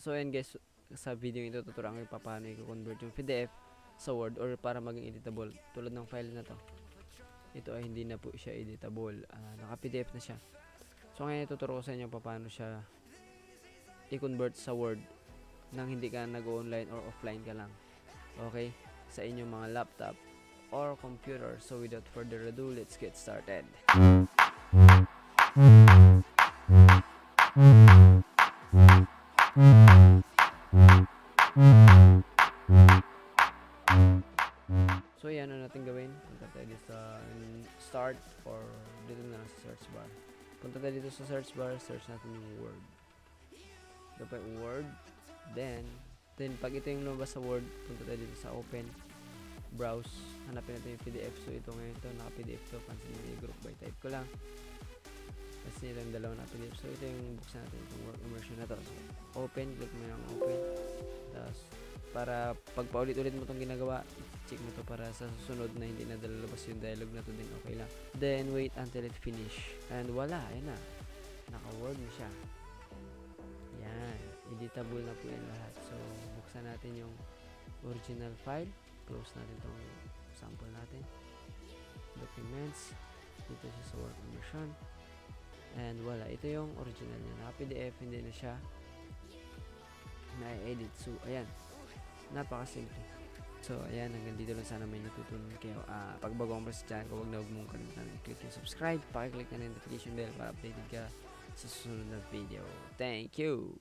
So ayan guys, sa video ito tuturuan ko paano i-convert yung PDF sa Word or para maging editable. Tulad ng file na to, ito ay hindi na po siya editable, naka-PDF na siya. So ngayon ituturo ko sa inyo paano siya i-convert sa Word nang hindi ka nag-online or offline ka lang, okay, sa inyong mga laptop or computer. So without further ado, let's get started. So yan, ano natin gawin? Punta tayo dito sa start or dito na sa search bar. Punta tayo dito sa search bar, search natin yung Word. Dapat Word, then pag ito yung lumabas sa Word, punta tayo dito sa open, browse, hanapin natin yung PDF. So ito ngayon, ito naka-PDF to, pansin nyo yung group by type ko lang. Kasi nila yung dalawa na PDF. So ito yung buksan natin, itong work immersion na to. So open, click mo yung open. Tapos para pag paulit-ulit mo itong ginagawa, check mo to para sa susunod na hindi na lalabas yung dialog na to, din okay lang. Then wait until it finish. And wala, ayun na. Naka-word na siya. Yan. Editable na po yung lahat. So buksan natin yung original file. Close natin itong sample natin. Documents. Dito siya sa work immersion. And wala, ito yung original niya. Naka-PDF, hindi na siya na-edit. So ayan, napakasimple. So ayan, hanggang dito lang, sana may natutunan kayo. Pag bago ang sa channel ko, huwag mong kalimutan i-click yung subscribe, pakiclick na notification bell para updated ka sa susunod na video. Thank you!